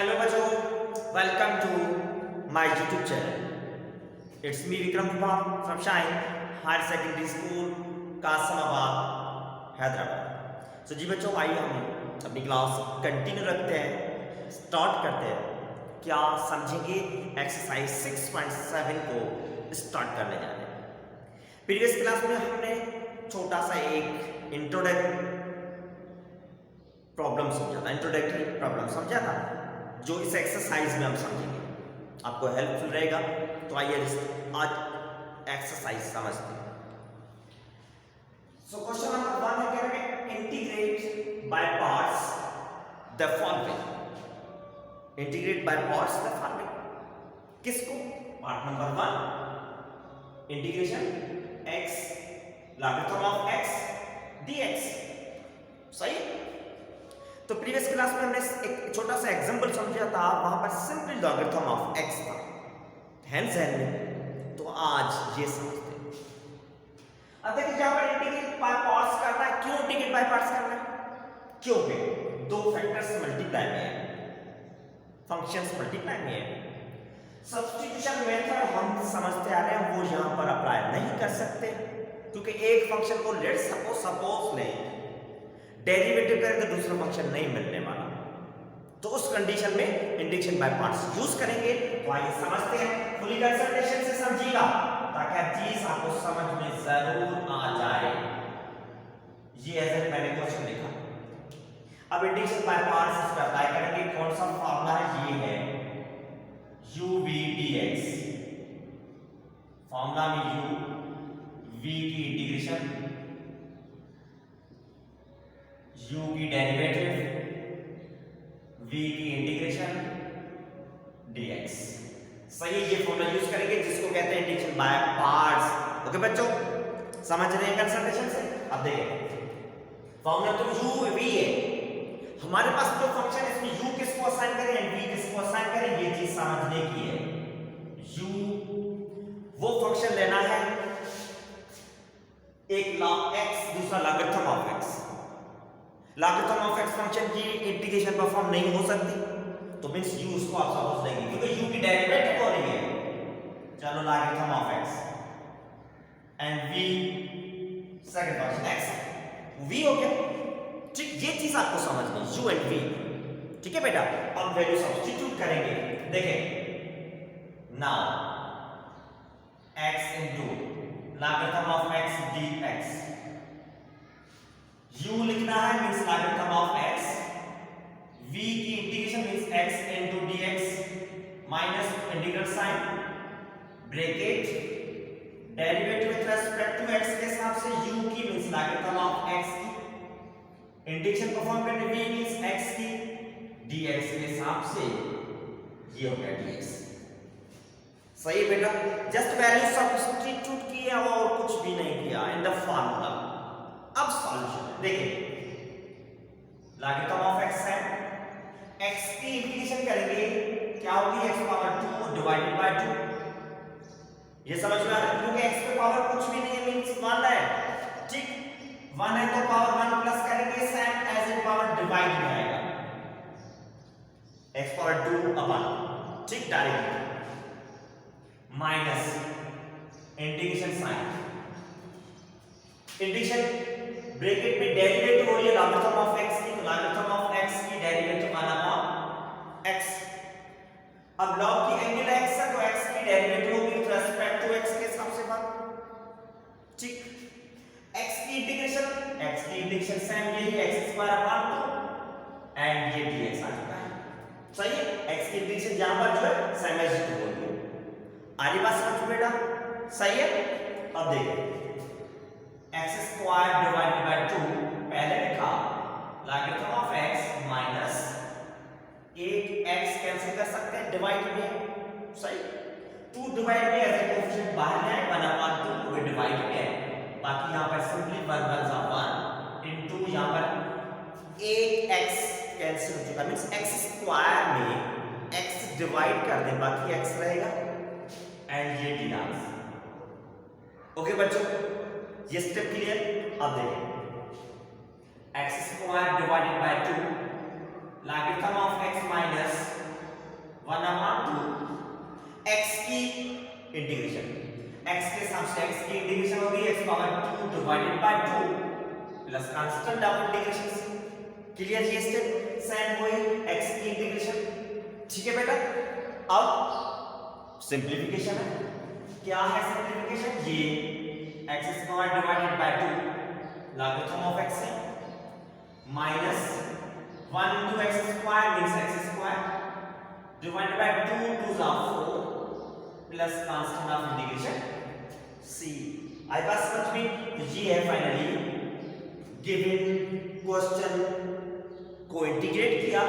Hello बच्चों, welcome to my YouTube channel. It's me Vikram Kumar from Shine Higher Secondary School, Kasmabad, Hyderabad. So जी बच्चों, आइए हम अपनी class continue रखते हैं, स्टार्ट करते हैं. क्या समझेंगे एक्सरसाइज 6.7 को स्टार्ट करने जा रहे हैं. प्रीवियस क्लास में हमने छोटा सा एक इंट्रोडक्टरी प्रॉब्लम समझा था, जो इस एक्सरसाइज में हम समझेंगे, आपको हेल्पफुल रहेगा. तो आइए आज एक्सरसाइज समझते हैं. सो क्वेश्चन नंबर 1 है, कह रहे हैं integrate by parts the following. Integrate by parts the following किसको? Part number 1 integration x logarithm of x dx. सही. तो प्रीवियस क्लास में हमने एक छोटा सा एग्जांपल समझा था, वहां पर सिंपल लॉगरिथम ऑफ x था, हेंस में. तो आज ये समझते हैं. अब देखिए यहां पर इंटीग्रेट बाय पार्ट्स करना है. क्यों इंटीग्रेट बाय पार्ट्स करना है? क्योंकि दो फैक्टर्स मल्टीप्लाई में है, फंक्शंस मल्टीप्लाई में है. सब्स्टिट्यूशन मेथड हम समझते आ रहे हैं, वो यहां पर अप्लाई नहीं कर सकते, क्योंकि एक फंक्शन को लेट्स सपोज लें डेरिवेटिव करें तो दूसरा फंक्शन नहीं मिलने वाला. तो उस कंडीशन में इंटीग्रेशन बाय पार्ट्स यूज करेंगे. तो आइए समझते हैं, फुली कंसंट्रेशन से समझिएगा ताकि हर चीज आपको समझ में जरूर आ जाए. ये ऐसे मैंने क्वेश्चन लिखा. अब इंटीग्रेशन बाय पार्ट्स इस पर अप्लाई करेंगे. कौन सा फार्मूला है? ये है u v dx. फार्मूला में u v की इंटीग्रेशन, u की डेरिवेटिव, v की इंटीग्रेशन dx. सही. ये फॉर्मूला यूज करेंगे जिसको कहते हैं इंटीग्रेशन बाय पार्ट्स. ओके बच्चों, समझ रहे हैं कंसंट्रेशन से? अब देखिए फॉर्मूला तो u v है. हमारे पास जो फंक्शन है इसमें u किसको असाइन करें एंड v किसको असाइन करें, ये चीज समझने की है. u वो फंक्शन लेना है, एक log x, दूसरा logarithm of x. Logarithm of x function की इंटीग्रेशन परफॉर्म नहीं हो सकती, तो मींस u उसको आप सपोज लेंगे, क्योंकि u की डेरिवेटिव हो रही है. चलो logarithm of x and v second function x, v हो गया. ठीक, ये चीज आपको समझनी, u एंड v. ठीक है बेटा. अब वैल्यू सब्स्टिट्यूट करेंगे. देखें now x into logarithm of x dx. u लिखना है means logarithm of x, v की integration means x into dx minus integral sign bracket derivative with respect to x के हिसाब से u की मींस लॉगरिथम ऑफ x की integration perform करने v means x की dx के हिसाब से ये हो गया dx. सही बेटा. जस्ट वैल्यू सब्स्टिट्यूट किया और कुछ भी नहीं किया इन द फार्मूला. अब सॉल्यूशन देखिए, लॉगरिथम ऑफ x है, x की इंटीग्रेशन करेंगे, क्या होगी? x power 2 divided by 2. ये समझ में आ रहा है, क्योंकि x पे पावर कुछ भी नहीं है मींस 1 है. ठीक, 1 है तो पावर 1 प्लस करेंगे, same as in power divide में आएगा, x पावर 2 अपन. ठीक, direct minus integration sign, integration bracket में डेरिवेटिव हो रही है लॉगरिथम ऑफ x की, तो लॉगरिथम ऑफ x की डेरिवेटिव 1 अपॉन x. अब log की एंगल x है तो x की डेरिवेटिव होगी विद रिस्पेक्ट टू x के हिसाब से 1. ठीक, x की इंटीग्रेशन सेम यही है, x स्क्वायर अपॉन 2 एंड ये dx आ चुका है. सही है. x की इंटीग्रेशन यहां पर जो है सेम एज इट हो गई. आगे बात समझो बेटा. सही है. अब देखिए x स्क्वायर डिवाइडेड बाय 2 पहले लिखा, लॉगरिथम ऑफ x माइनस एक x कैंसिल कर सकते हैं डिवाइड में. सही. 2 डिवाइड में ऐसे कोएफिशिएंट बाहर ले आए, 1 अपॉन 2 वो डिवाइड में है. बाकी यहां पर सिंपली 1 1 1 इनटू यहां पर एक x कैंसिल हो चुका, मींस x स्क्वायर में x डिवाइड कर दें, बाकी x रहेगा एंड ये डी आंसर. ओके बच्चों, ये स्टेप क्लियर. अब देखिए x square divided by 2 logarithm of x minus 1/2 x की इंटीग्रेशन, x के साथ से x की इंटीग्रेशन होगी x power 2 divided by 2 plus constant of integration. Clear ये स्टेप सेम वही x की इंटीग्रेशन। ठीक है बेटा, अब सिंप्लीफिकेशन है। क्या है सिंप्लीफिकेशन? ये x square divided by 2 logarithm of x है minus 1 into x square means x square divided by 2 to the 4 plus constant of integration c। आई बात समझ में? तो ये है फाइनली गिवन क्वेश्चन को इंटीग्रेट किया,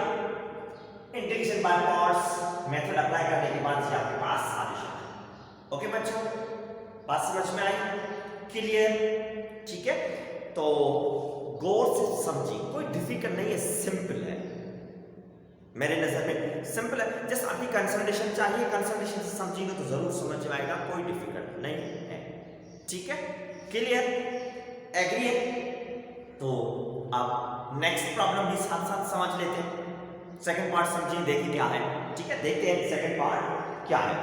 integration by parts method apply करने के बाद ये आपके पास सॉल्यूशन है। ओके बच्चों, बात समझ में आई? क्लियर? ठीक है, तो गौर से समझिए, कोई डिफिकल्ट नहीं है, सिंपल है। मेरे नजर में सिंपल है। जस्ट आपकी कंसंट्रेशन चाहिए, कंसंट्रेशन से समझेंगे तो जरूर समझ में आएगा, कोई डिफिकल्ट नहीं है। ठीक है, क्लियर? एग्री है? तो आप नेक्स्ट प्रॉब्लम भी साथ साथ समझ लेते हैं। सेकंड पार्ट समझिए, देखिए क्या है। ठीक है, देखते हैं सेकंड पार्ट क्या है।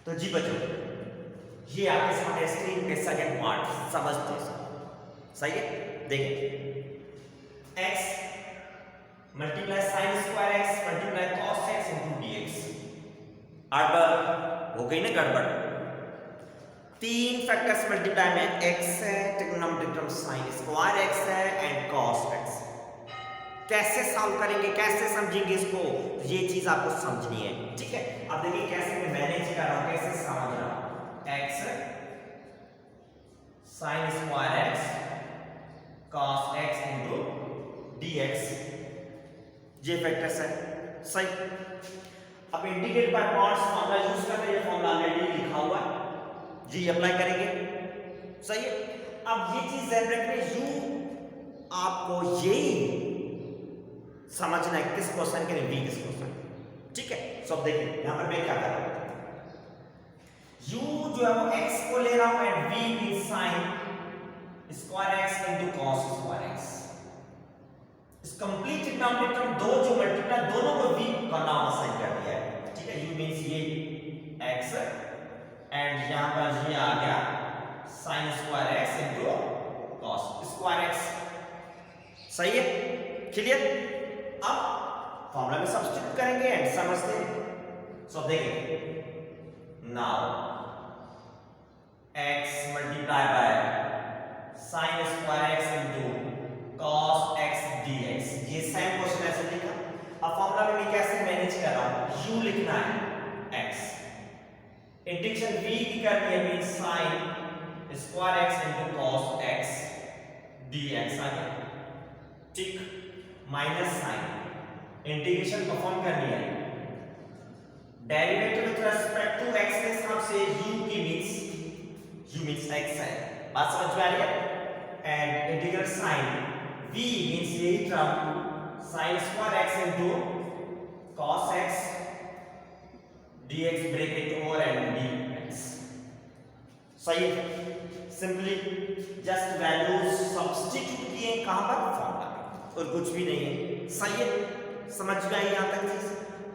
तो जी बच्चों, ये आपके सामने स्क्रीन पे सेकंड पार्ट समझते हैं। सही है, देखिए x multiply sine square x multiply cos x into dx। अब हो गई ना गड़बड़, तीन फैक्टर्स मल्टीप्लाई में x है, trigonometric term sine square x है एंड कॉस x। कैसे सॉल्व करेंगे, कैसे समझेंगे इसको, ये चीज आपको समझनी है। ठीक है, अब देखिए कैसे मैं मैनेज कर रहा हूं, कैसे समझ रहा हूं। x sine square x cos x into dx, ये फैक्टर्स है। सही, अब integrate by parts formula use करते हैं, फॉर्मूला ऑलरेडी लिखा हुआ है, जी अप्लाई करेंगे। सही है, अब ये चीज ध्यान रखना, यू आपको यही समझना है किस क्वेश्चन के लिए बी किस क्वेश्चन। ठीक है, सब देखिए यहां पर मैं क्या कर रहा हूं, यू जो है वो x को ले रहा हूं and v means sine square x into cos square x। इस कंप्लीट ट्रिग्नोमेट्रिक टर्म दो जो मल्टीप्लाई दोनों को v का नाम असाइन कर दिया है। ठीक है, u मींस ये x एंड यहां पर ये आ गया sin square x into cos square x। सही है, क्लियर? अब फॉर्मूला में सब्स्टिट्यूट करेंगे एंड समझते हैं। सो देखिए now x multiply by sin square x into cos x dx, ये सेम क्वेश्चन ऐसे लिखा। अब फॉर्मूला में मैं कैसे मैनेज कर रहा हूं, u लिखना है x, इंटीग्रेशन v की करनी है means sin square x into cos x dx आ गया। ठीक, माइनस साइन इंटीग्रेशन परफॉर्म करनी है, derivative with respect to x के हिसाब से u की मींस x है। बात समझ में आ रही है? And integral sine v means यही term sin square x into cos x dx bracket over and dx। सही है, सिंपली जस्ट वैल्यूज सब्स्टिट्यूट किए कहां पर, फॉर्मूला में, और कुछ भी नहीं है। सही है, समझ में आई यहां तक चीज?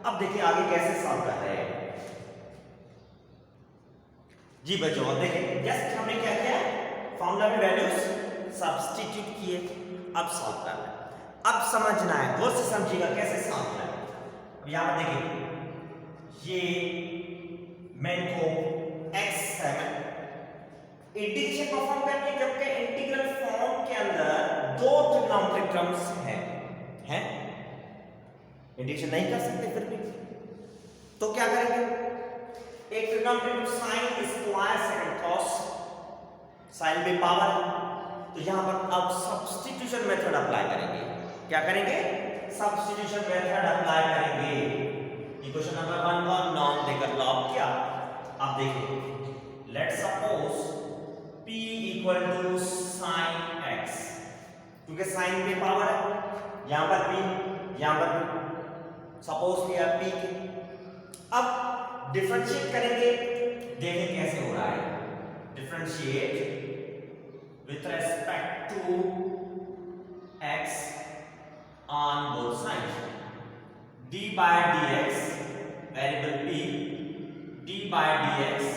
अब देखिए आगे कैसे सॉल्व कर रहे हैं। जी बच्चों, अब देखिए जस्ट हमने क्या किया, फॉर्मूला में वैल्यूज सब्स्टिट्यूट किए, अब सॉल्व करना है। अब समझना है, गौर से समझिएगा कैसे सॉल्व करना है। अब यहां पर देखिए ये मेन को x है, इंटीग्रेशन परफॉर्म करनी है, जबकि इंटीग्रल फॉर्म के अंदर दो ट्रिग्नोमेट्रिक टर्म्स हैं, इंटीग्रेशन नहीं कर सकते फिर भी, तो क्या करेंगे, एक trigonometric sine square second cos, sine में पावर, तो यहां पर अब सब्स्टिट्यूशन मेथड अप्लाई करेंगे। क्या करेंगे, सब्स्टिट्यूशन मेथड अप्लाई करेंगे। इक्वेशन नंबर 1 का नॉर्म देकर लॉग किया। अब देखिए let's suppose p equal to sin x, क्योंकि साइन में पावर है, यहां पर p यहां पर p, सपोज किया p की। अब डिफरेंशिएट करेंगे, देखें कैसे हो रहा है, differentiate with respect to x on both sides, d by d x variable p d by d x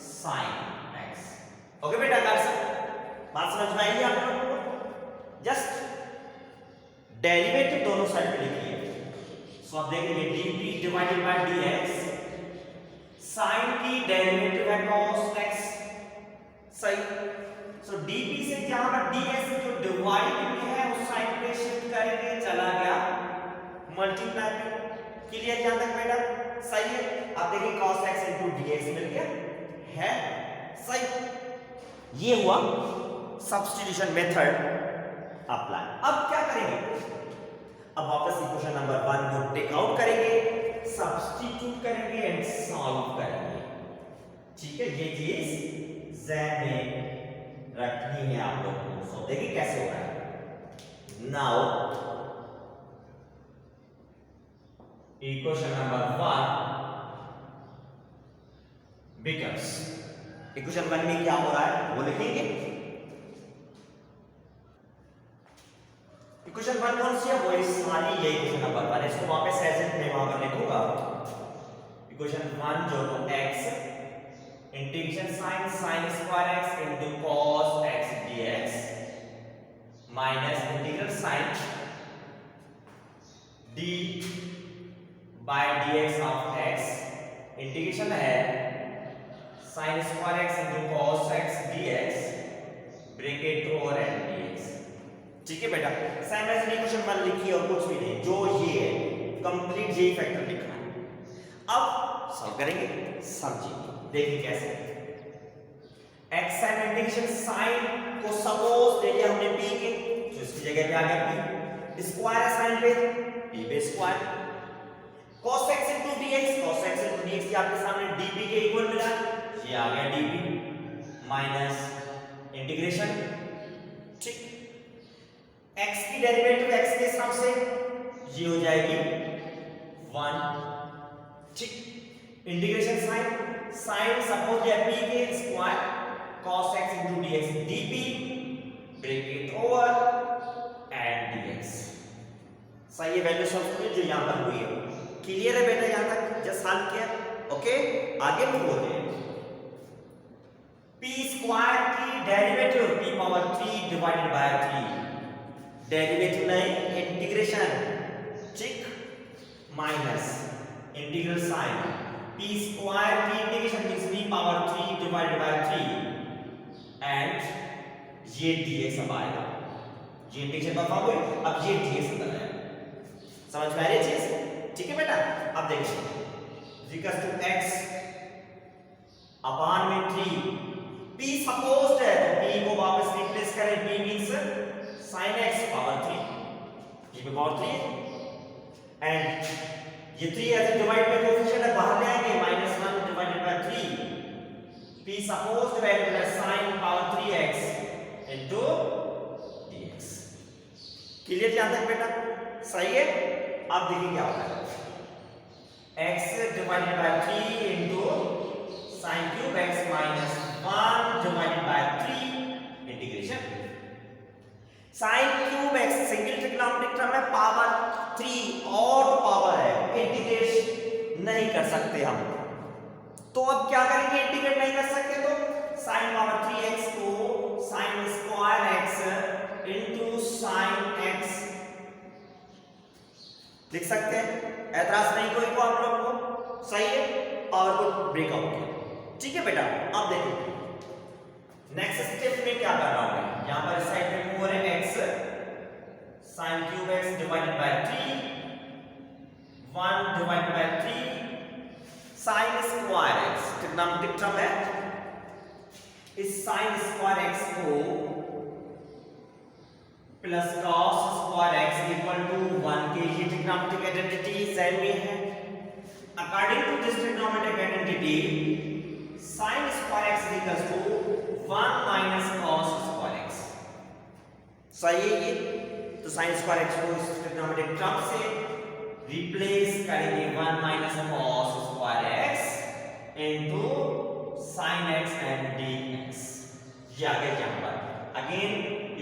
sine x. Okay बेटा, बात समझ में आई आप लोगों को? जस्ट डेरिवेटिव दोनों साइड पे लिखिए। सो आप देखेंगे dp divided by dx, sine की डेरिवेटिव है cos x, सही। सो dp से क्या होगा, ds जो डिवाइड में है उस साइड पे शिफ्ट करके चला गया मल्टीप्लाई पे। क्लियर यहां तक बेटा? सही है। आप देखिए cos x into dx मिल गया है, सही। ये हुआ सब्स्टिट्यूशन मेथड अप्लाई। अब क्या करेंगे, अब वापस इक्वेशन नंबर 1 को टेक आउट करेंगे, सब्स्टिट्यूट करेंगे एंड सॉल्व करेंगे। ठीक है, ये चीज ज़हन में रखनी है आप लोगों को। सो देखिए कैसे होगा। Now equation number 1 becomes, equation 1 में क्या हो रहा है वो लिखेंगे। इक्वेशन 1 कौन सी है, वो इस वाली, ये इक्वेशन नंबर 1। इसको वापस एज इट मैं वहां पर लिखूंगा। इक्वेशन 1 जो तो x integration sin square x into cos x dx minus integral sin d by dx of x, integration है sin square x into cos x dx bracket over and dx। ठीक है बेटा, सेम एज इक्वेशन 1 लिखिए और कुछ भी नहीं, जो ये है कंप्लीट यही फैक्टर लिखना है। अब सॉल्व करेंगे, समझिए, देखिए कैसे। x sin इंटीग्रेशन sin को सपोज ले लिया हमने p के, तो इसकी जगह पे आ गया p, स्क्वायर है sin पे p पे square, cos x into dx, cos x into dx आपके सामने dp के इक्वल मिला, ये आ गया dp माइनस इंटीग्रेशन, ठीक, x की डेरिवेटिव x के हिसाब से ये हो जाएगी 1, ठीक, इंटीग्रेशन sin सपोज है p के square cos x into dx dp bracket over and dx। सही है, वैल्यू सब्स्टिट्यूट जो यहां पर हुई है। क्लियर है बेटा यहां तक? जस्ट सॉल्व किया, ओके। आगे मूव होते हैं। p स्क्वायर की derivative p power 3 divided by 3, derivative नहीं इंटीग्रेशन, ठीक, minus integral sine p square की integration means p power 3 divided by 3 and ये dx अब आएगा, ये इंटीग्रेशन का फॉर्म हुई, अब ये dx अंदर आएगा। समझ में आ रही है चीज? ठीक है बेटा, अब देखिए इक्वल टू x अपॉन में 3, p सपोज्ड है तो p को वापस रिप्लेस करें, p means sin x power 3, p पे पावर 3 एंड ये 3 ऐसे डिवाइड में कोएफिशिएंट है बाहर ले आएंगे, -1 divided by 3, p supposed value है sin power 3x into dx। Clear यहां तक बेटा? सही है। अब देखिए क्या होता है, x divided by 3 into sin cube x minus 1 divided by 3 integration sin cube x single trigonometric term है, पावर 3 और पावर है, इंटीग्रेट नहीं कर सकते हम। तो अब क्या करेंगे, इंटीग्रेट नहीं कर सकते तो sin पावर 3x को sin square x into sin x लिख सकते हैं, ऐतराज नहीं कोई को आप लोग को? सही है, पावर को ब्रेकआउट किया। ठीक है बेटा, अब देखो नेक्स्ट स्टेप में क्या कर रहा हूं मैं, यहां पर इस साइड पे मूव हो रहे हैं x sin cube x divided by 3 1 divided by 3 sin square x trigonometric term है, इस sin स्क्वायर x को plus cos square x equal to 1 के, ये ट्रिग्नोमेट्रिक आइडेंटिटी सेम में है। According to this trigonometric identity sin square x equals to 1 minus cos square x। सही है ये, तो sin स्क्वायर x को इस ट्रिग्नोमेट्रिक टर्म से रिप्लेस करेंगे 1 minus cos square x into sin x and dx। ये आ गया यहां पर, अगेन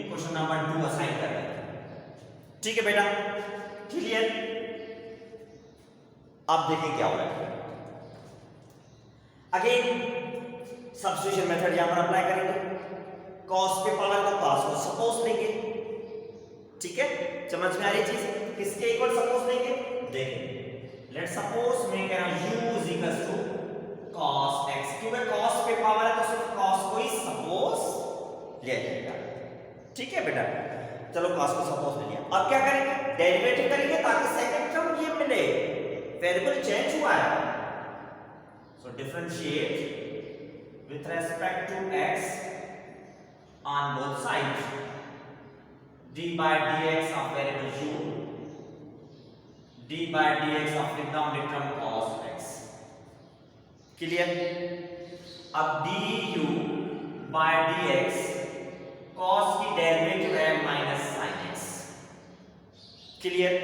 इक्वेशन नंबर 2 असाइन कर रहे हैं। ठीक है बेटा, क्लियर? अब देखिए क्या हो रहा है। अगेन सब्स्टिट्यूशन मेथड यहां पर अप्लाई करेंगे। कॉस पे पावर को कॉस को सपोज लेंगे, ठीक है, समझ में आ रही चीज। किसके इक्वल सपोज लेंगे, देखिए लेट सपोज मैं कह रहा हूं u is equal to cos x, क्योंकि cos पे पावर है तो सिर्फ cos को ही सपोज ले लेगा, ठीक है बेटा। चलो cos को सपोज ले लिया, अब क्या करेंगे, डेरिवेटिव करेंगे ताकि सेकंड टर्म ये मिले, वेरिएबल चेंज हुआ है। So differentiate with respect to x on both sides, d by dx of variable u, d by dx of denominator term cos x, clear. अब du by dx cos की derivative है minus sin x, clear.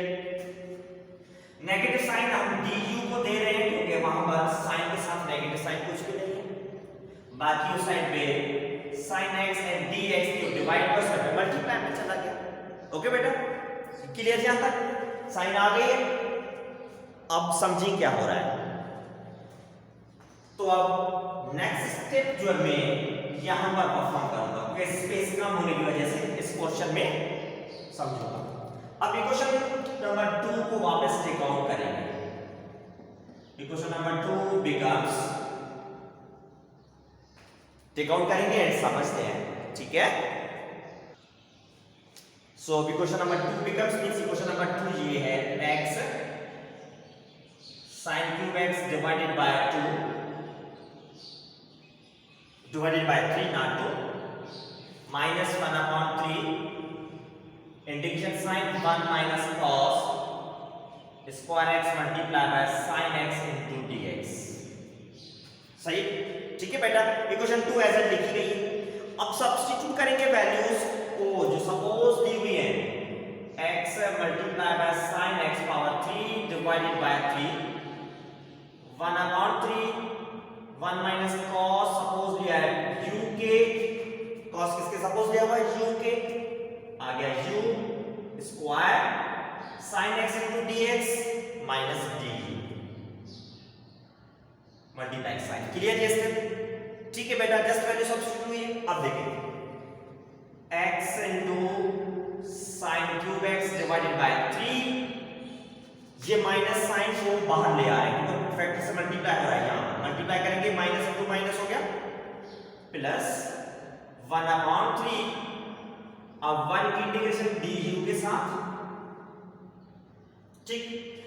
Negative sign हम du को दे रहे हैं क्योंकि वहां पर साइन के साथ नेगेटिव साइन कुछ भी नहीं है, बाकी उस साइड पे sin x एंड dx को डिवाइड कर सकते हैं, मल्टीप्लाई में चला गया। ओके बेटा, क्लियर यहां तक, साइन आ गई है। अब समझिए क्या हो रहा है। तो अब नेक्स्ट स्टेप जो मैं यहां पर परफॉर्म करूंगा क्योंकि स्पेस कम होने की वजह से इस क्वेश्चन में समझूंगा। अब इक्वेशन नंबर 2 को वापस टेक आउट करेंगे। Equation number 2 becomes, take out करेंगे एंड समझते हैं, ठीक है। So equation number 2 becomes means equation number 2 ये है x sin cube x divided by 2 divided by 3 नॉट 2 minus 1/3 integration sine 1 minus cos square x multiply by sin x into dx, सही, ठीक है बेटा। इक्वेशन 2 एज इट लिखी गई है। अब सब्स्टिट्यूट करेंगे वैल्यूज को जो सपोज दी हुई है, x multiply by sin x power 3 divided by 3 1/3 1 minus cos suppose लिया है u के, cos किसके सपोज लिया हुआ है u के, आ गया u square sin x into dx minus d multiply sine, clear है इससे, ठीक है बेटा। जस्ट वैल्यू सब्स्टिट्यूट हुई है। अब देखिए x into sin cube x divided by 3, ये माइनस साइन को बाहर ले आ रहे हैं क्योंकि फैक्टर से मल्टीप्लाई हो रहा है, यहां मल्टीप्लाई करेंगे माइनस इंटू माइनस हो गया प्लस 1/3, अब 1 की इंटीग्रेशन du के साथ, ठीक,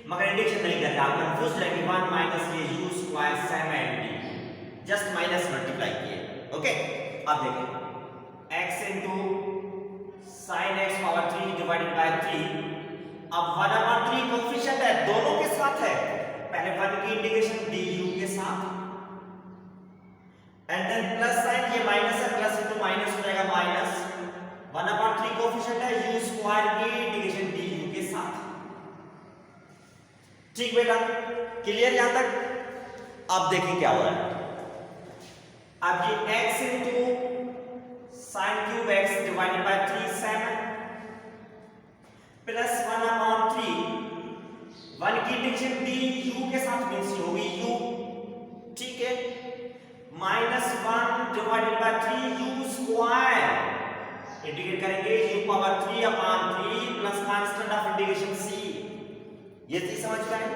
मगर इंटीग्रेशन नहीं करते आप कंफ्यूज रहेंगे, 1 माइनस ये u square 7d, just minus multiply किए, ओके। अब देखिए x into sin x power 3 divided by 3, अब 1/3 कोएफिशिएंट है, दोनों के साथ है, पहले 1 की इंटीग्रेशन du के साथ एंड देन प्लस साइन, ये माइनस है, प्लस इंटू माइनस हो जाएगा माइनस 1/3 कोएफिशिएंट है u स्क्वायर की इंटीग्रेशन du के साथ, ठीक बेटा, क्लियर यहां तक। अब देखिए क्या हो रहा है। अब ये x into sin cube x divided by 3 7 plus 1/3 1 की इंटीग्रेशन du के साथ मींस होगी u, ठीक है, minus 1 divided by 3 u square, integrate करेंगे u power 3/3 plus constant of integration c, ये चीज समझ में आई।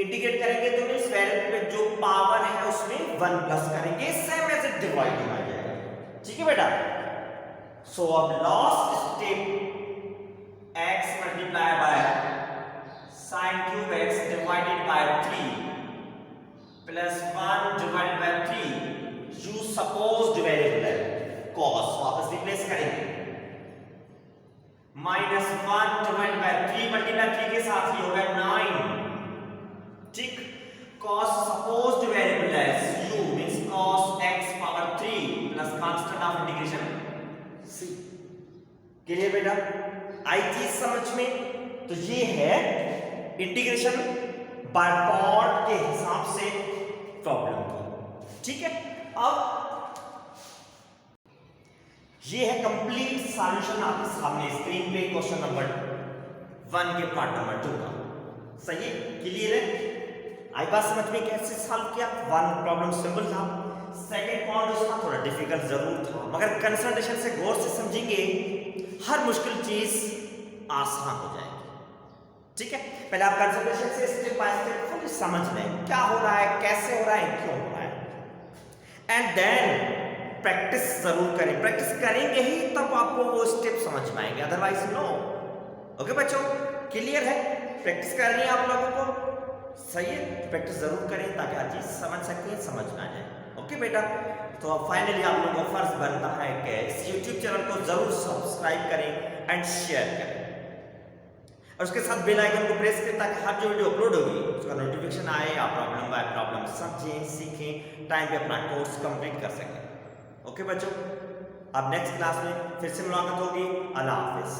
इंटीग्रेट करेंगे तो मींस वेरिएबल पे जो पावर है उसमें 1 प्लस करेंगे, सेम एज इट डिवाइड हो जाएगा, ठीक है बेटा। सो अब last step x multiply by sin cube x divided by 3 plus 1 divided by 3 u supposed variable है cos, वापस रिप्लेस करेंगे, माइनस 1 डिवाइडेड बाय 3 मल्टीप्लाई 3 के साथ ही होगा 9, ठीक। cos सपोज्ड वेरिएबल है u means cos x power 3 plus constant of integration c, clear बेटा, आई चीज समझ में। तो ये है इंटीग्रेशन बाय पार्ट के हिसाब से प्रॉब्लम की, ठीक है। अब ये है कंप्लीट सॉल्यूशन आपके सामने स्क्रीन पे क्वेश्चन नंबर 1 के पार्ट नंबर 2 का। सही है, क्लियर है? आई बात समझ में कैसे सॉल्व किया? वन प्रॉब्लम सिंपल था, सेकंड पॉइंट उसका थोड़ा डिफिकल्ट जरूर था, मगर कंसंट्रेशन से गौर से समझेंगे हर मुश्किल चीज आसान हो जाएगी। ठीक है, पहले आप कंसंट्रेशन से स्टेप बाय स्टेप फुली समझ लें क्या हो रहा है, कैसे हो रहा है, क्यों हो रहा है, एंड देन प्रैक्टिस जरूर करें। प्रैक्टिस करेंगे ही तब आपको वो स्टेप समझ में आएंगे, अदरवाइज नो। ओके बच्चों, क्लियर है? प्रैक्टिस करनी है आप लोगों को, सही है? प्रैक्टिस जरूर करें ताकि हर चीज समझ सकें, समझ में आ जाए। ओके बेटा, तो अब फाइनली आप लोगों का फर्ज बनता है कि इस यूट्यूब चैनल को जरूर सब्सक्राइब करें एंड शेयर करें, और उसके साथ बेल आइकन को प्रेस करें ताकि हर जो वीडियो अपलोड होगी उसका नोटिफिकेशन आए, आप प्रॉब्लम बाय प्रॉब्लम समझें, सीखें, टाइम पे अपना कोर्स कंप्लीट कर सकें। ओके बच्चों, अब नेक्स्ट क्लास में फिर से मुलाकात होगी। अल्लाह हाफिज।